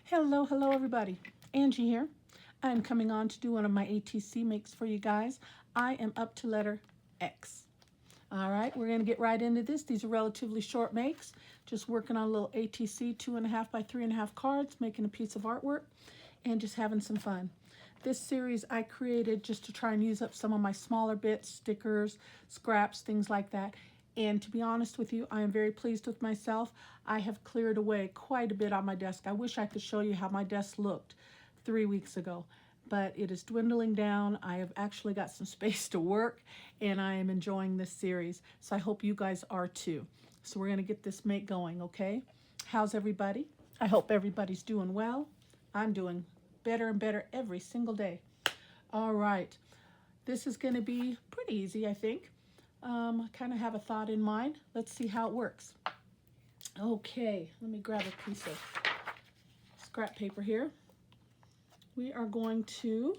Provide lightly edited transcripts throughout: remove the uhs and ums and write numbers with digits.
Hello everybody. Angie here. I'm coming on to do one of my ATC makes for you guys. I am up to letter X. All right, we're going to get right into this. These are relatively short makes. Just working on a little ATC 2.5 by 3.5 cards, making a piece of artwork, and just having some fun. This series I created just to try and use up some of my smaller bits, stickers, scraps, things like that. And to be honest with you, I am very pleased with myself. I have cleared away quite a bit on my desk. I wish I could show you how my desk looked 3 weeks ago, but it is dwindling down. I have actually got some space to work, and I am enjoying this series. So I hope you guys are too. So we're going to get this make going, okay? How's everybody? I hope everybody's doing well. I'm doing better and better every single day. All right. This is going to be pretty easy, I think. I kind of have a thought in mind. Let's see how it works. Okay, let me grab a piece of scrap paper here. We are going to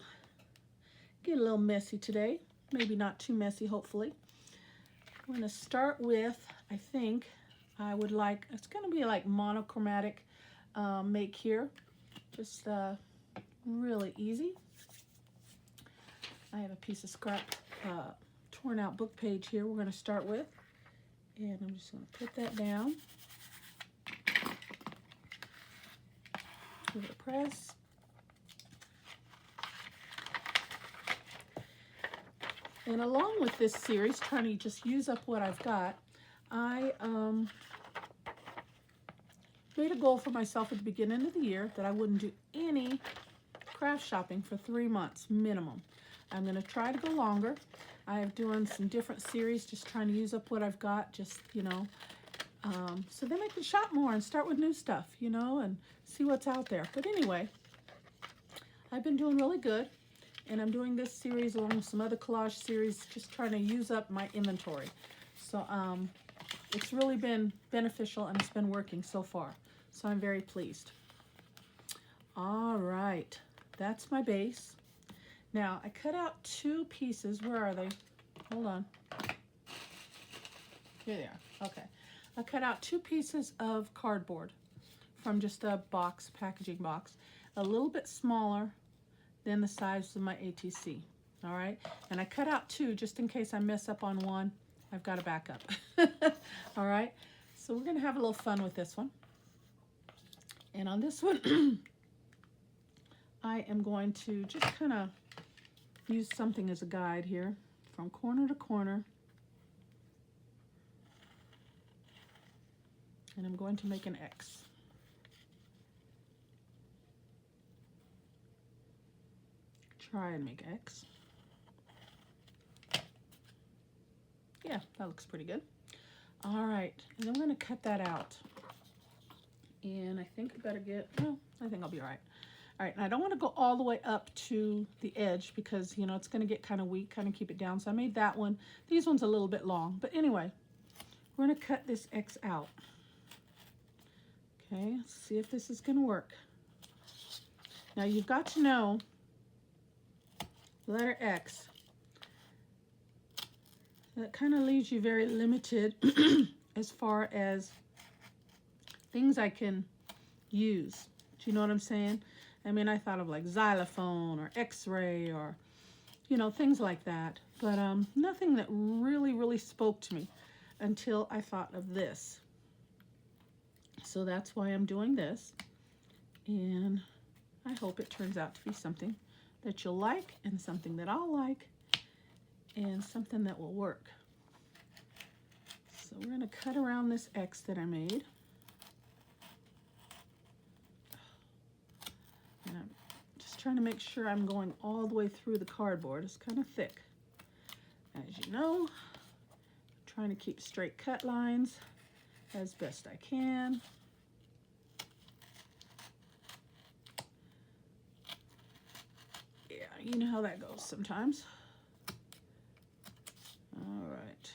get a little messy today. Maybe not too messy, hopefully. I'm going to start with, I think, I would like, it's going to be like monochromatic make here. Just really easy. I have a piece of scrap torn out book page here we're going to start with, and I'm just going to put that down, give it a press, and along with this series, trying to just use up what I've got, I made a goal for myself at the beginning of the year that I wouldn't do any craft shopping for 3 months minimum. I'm going to try to go longer. I have doing some different series, just trying to use up what I've got, just, you know, so then I can shop more and start with new stuff, you know, and see what's out there. But anyway, I've been doing really good, and I'm doing this series along with some other collage series, just trying to use up my inventory. So it's really been beneficial, and it's been working so far. So I'm very pleased. All right, that's my base. Now, I cut out 2 pieces. Where are they? Hold on. Here they are. Okay. I cut out 2 pieces of cardboard from just a box, packaging box, a little bit smaller than the size of my ATC. All right. And I cut out 2 just in case I mess up on one. I've got a backup. All right. So we're going to have a little fun with this one. And on this one, I am going to just kind of use something as a guide here from corner to corner, and I'm going to make an X. Try and make X. Yeah, that looks pretty good. All right, and I'm going to cut that out, and I think I better get, no, I think I'll be all right. All right, and I don't want to go all the way up to the edge because, you know, it's going to get kind of weak, kind of keep it down. So I made that one. These ones a little bit long. But anyway, we're going to cut this X out. Okay, let's see if this is going to work. Now, you've got to know, letter X, that kind of leaves you very limited as far as things I can use. Do you know what I'm saying? I mean, I thought of like xylophone or x-ray or, you know, things like that. But nothing that really spoke to me until I thought of this. So that's why I'm doing this. And I hope it turns out to be something that you'll like, and something that I'll like, and something that will work. So we're going to cut around this X that I made. And I'm just trying to make sure I'm going all the way through the cardboard. It's kind of thick. As you know, I'm trying to keep straight cut lines as best I can. Yeah, you know how that goes sometimes. All right.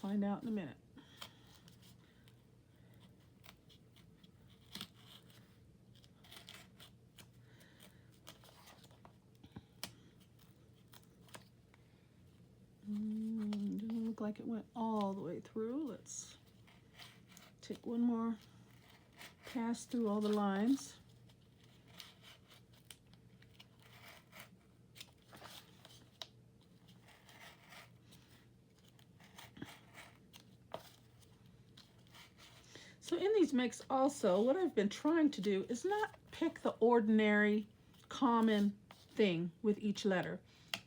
We'll find out in a minute. Doesn't look like it went all the way through. Let's take one more pass through all the lines. So in these mix also, what I've been trying to do is not pick the ordinary, common thing with each letter.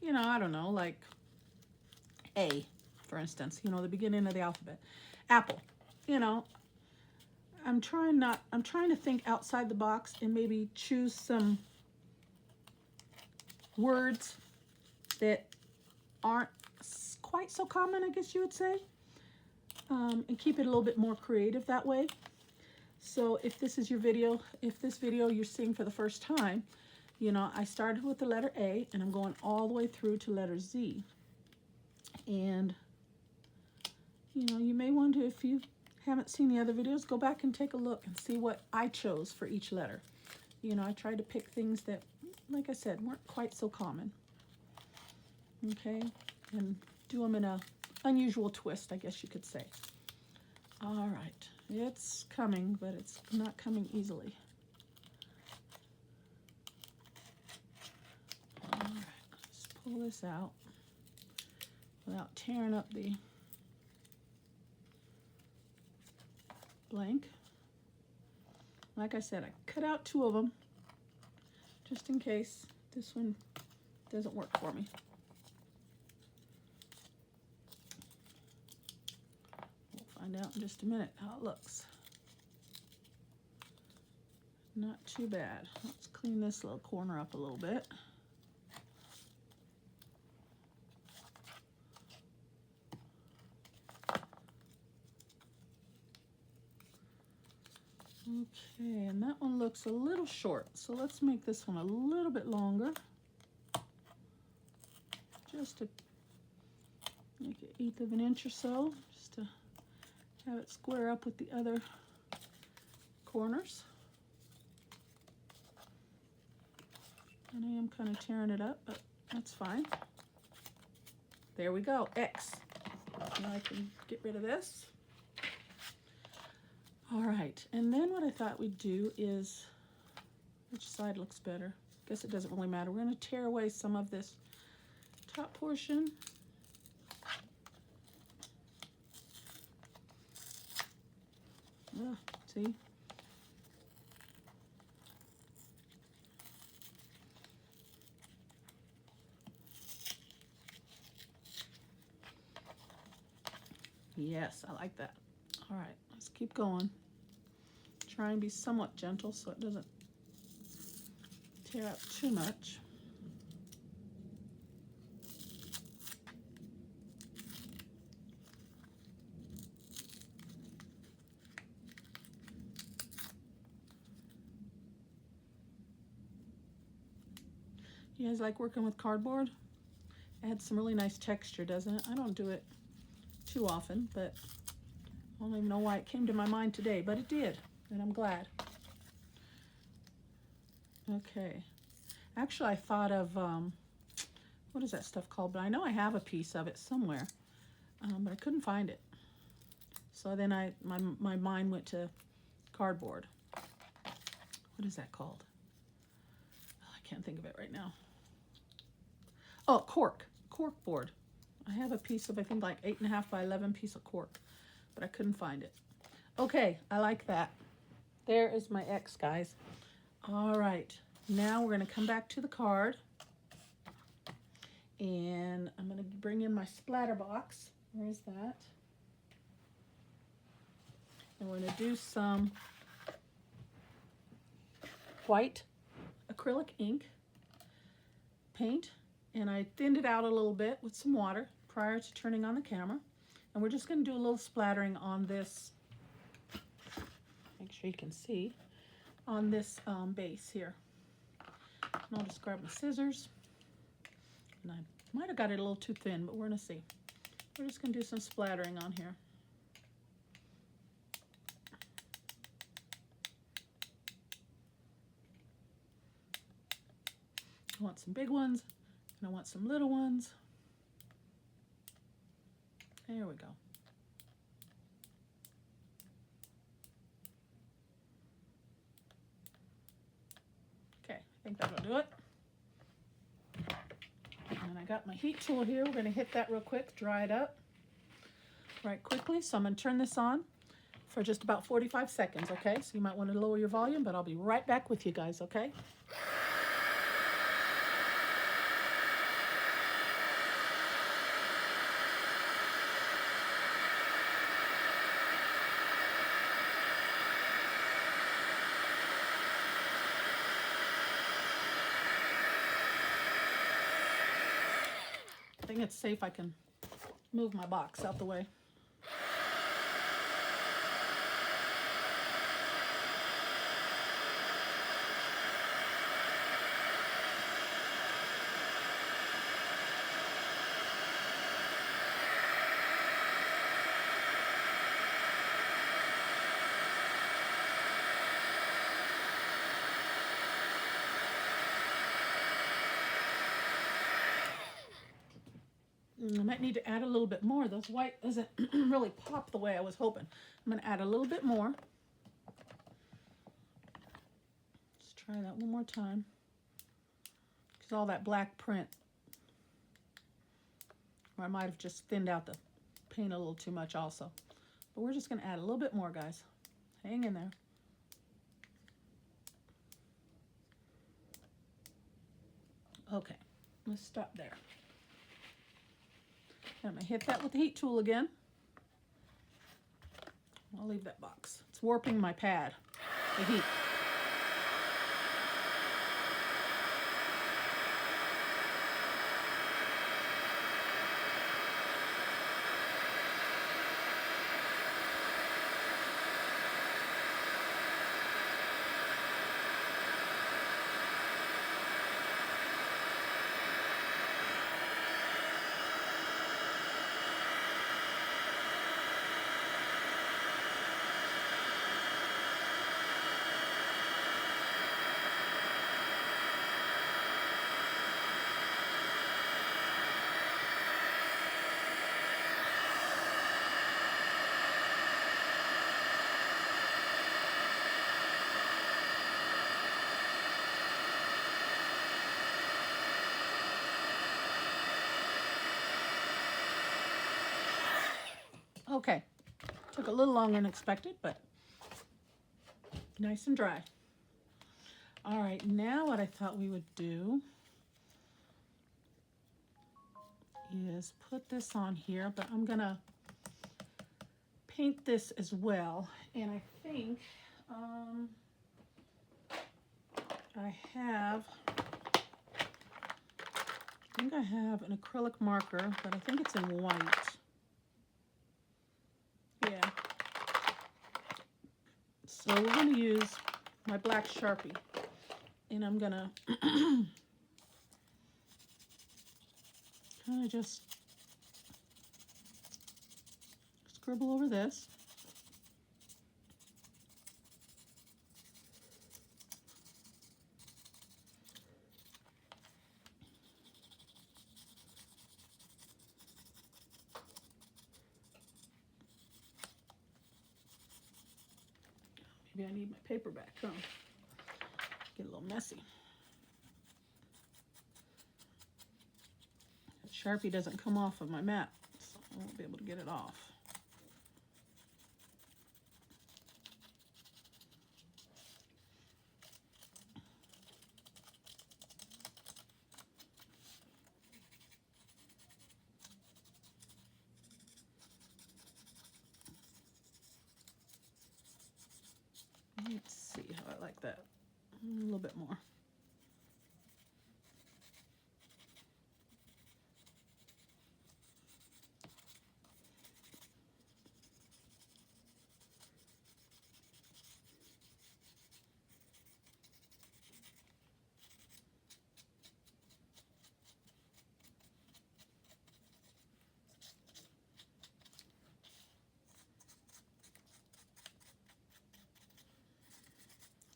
You know, I don't know, like A, for instance, you know, the beginning of the alphabet. Apple, you know, I'm trying to think outside the box and maybe choose some words that aren't quite so common, I guess you would say. And keep it a little bit more creative that way. So if this is your video, if this video you're seeing for the first time, you know, I started with the letter A and I'm going all the way through to letter Z. And, you know, you may want to, if you haven't seen the other videos, go back and take a look and see what I chose for each letter. You know, I tried to pick things that, like I said, weren't quite so common. Okay, and do them in a unusual twist, I guess you could say. All right, it's coming, but it's not coming easily. All right, let's pull this out without tearing up the blank. Like I said, I cut out 2 of them just in case this one doesn't work for me. Find out in just a minute how it looks. Not too bad. Let's clean this little corner up a little bit. Okay, and that one looks a little short, so let's make this one a little bit longer. Just to make it 1/8 of an inch or so, just to have it square up with the other corners. And I am kind of tearing it up, but that's fine. There we go, X. Now I can get rid of this. All right, and then what I thought we'd do is, which side looks better? Guess it doesn't really matter. We're going to tear away some of this top portion. See? Yes, I like that. All right, let's keep going. Try and be somewhat gentle so it doesn't tear up too much. You guys like working with cardboard? It adds some really nice texture, doesn't it? I don't do it too often, but I don't even know why it came to my mind today, but it did, and I'm glad. Okay. Actually, I thought of, what is that stuff called? But I know I have a piece of it somewhere, but I couldn't find it. So then my mind went to cardboard. What is that called? Oh, I can't think of it right now. Oh, cork board. I have a piece of, I think, like 8.5 by 11 piece of cork, but I couldn't find it. Okay, I like that. There is my X, guys. All right, now we're going to come back to the card, and I'm going to bring in my splatter box. Where is that? And we're going to do some white acrylic ink paint, and I thinned it out a little bit with some water prior to turning on the camera. And we're just going to do a little splattering on this, make sure you can see, on this base here. And I'll just grab my scissors. And I might have got it a little too thin, but we're going to see. We're just going to do some splattering on here. I want some big ones, and I want some little ones. There we go. think that'll do it. And I got my heat tool here. We're going to hit that real quick, dry it up right quickly. So I'm going to turn this on for just about 45 seconds, okay? So you might want to lower your volume, but I'll be right back with you guys, okay? I think it's safe I can move my box out the way. I might need to add a little bit more. This white doesn't really pop the way I was hoping. I'm going to add a little bit more. Let's try that one more time. Because all that black print, or I might have just thinned out the paint a little too much also. But we're just going to add a little bit more, guys. Hang in there. Okay, let's stop there. I'm going to hit that with the heat tool again. I'll leave that box. It's warping my pad, the heat. Okay, took a little longer than expected, but nice and dry. All right, now what I thought we would do is put this on here, but I'm gonna paint this as well. And I think I have an acrylic marker, but I think it's in white. Yeah. So we're going to use my black Sharpie, and I'm going to kind of just scribble over this. Maybe I need my paper back, huh? Get a little messy. That Sharpie doesn't come off of my mat, so I won't be able to get it off. Let's see how I like that. A little bit more.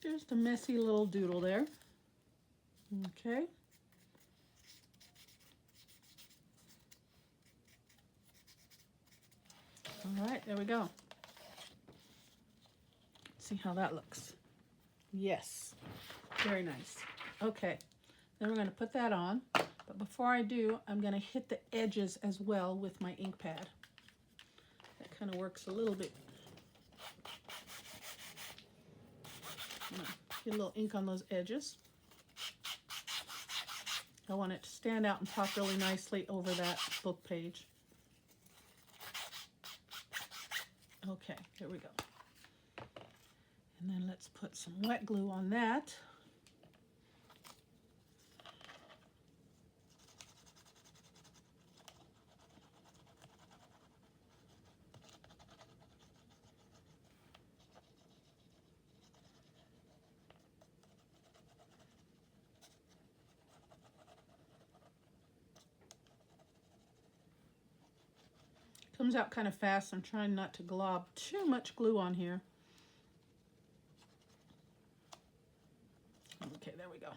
Just a messy little doodle there. Okay. All right, there we go. See how that looks. Yes, very nice. Okay, then we're going to put that on. But before I do, I'm going to hit the edges as well with my ink pad. That kind of works a little bit. Get a little ink on those edges. I want it to stand out and pop really nicely over that book page. Okay, here we go. And then let's put some wet glue on that. Comes out kind of fast. I'm trying not to glob too much glue on here. Okay, there we go.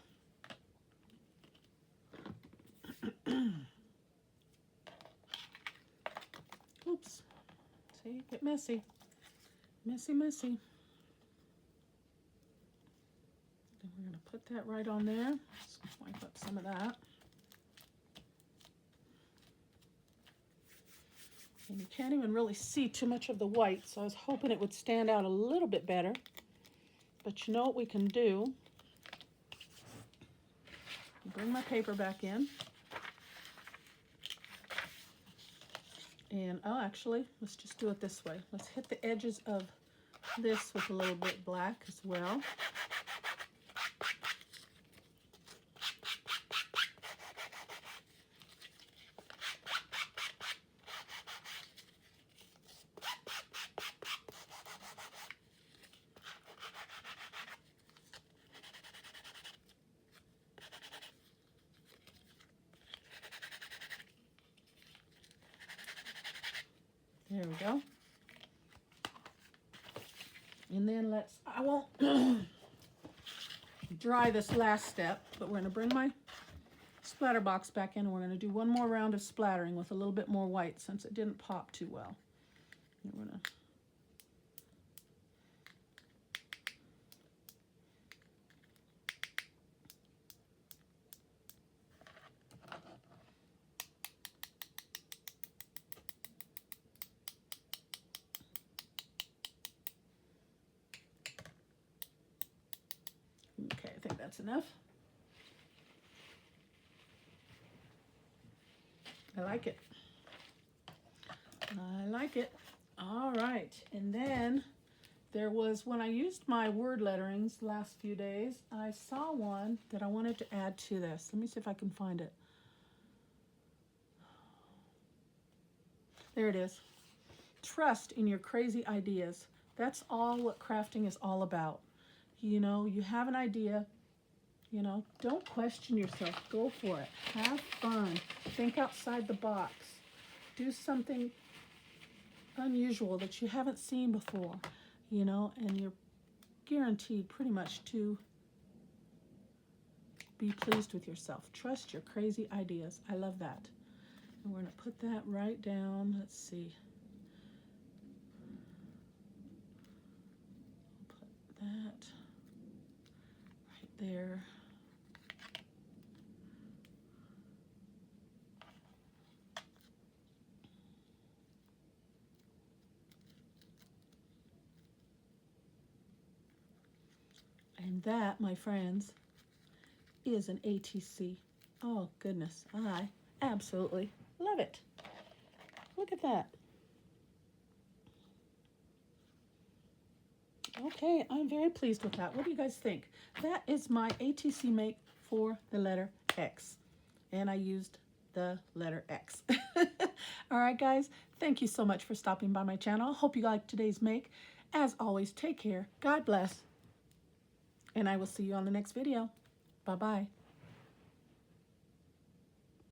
Oops. See, get messy. Messy, messy. Then we're going to put that right on there. Let's wipe up some of that. And you can't even really see too much of the white, so I was hoping it would stand out a little bit better. But you know what we can do? Bring my paper back in. And oh, actually, let's just do it this way. Let's hit the edges of this with a little bit black as well. There we go. And then I won't dry this last step, but we're going to bring my splatter box back in and we're going to do one more round of splattering with a little bit more white since it didn't pop too well. And we're going to okay, I think that's enough. I like it. I like it. All right, and then there was, when I used my word letterings the last few days, I saw one that I wanted to add to this. Let me see if I can find it. There it is. Trust in your crazy ideas. That's all what crafting is all about. You know, you have an idea, you know, don't question yourself. Go for it. Have fun. Think outside the box. Do something unusual that you haven't seen before, you know, and you're guaranteed pretty much to be pleased with yourself. Trust your crazy ideas. I love that. And we're going to put that right down. Let's see. Put that right there. And that, my friends, is an ATC. Oh, goodness. I absolutely love it. Look at that. Okay, I'm very pleased with that. What do you guys think? That is my ATC make for the letter X. And I used the letter X. All right, guys. Thank you so much for stopping by my channel. Hope you liked today's make. As always, take care. God bless. And I will see you on the next video. Bye-bye.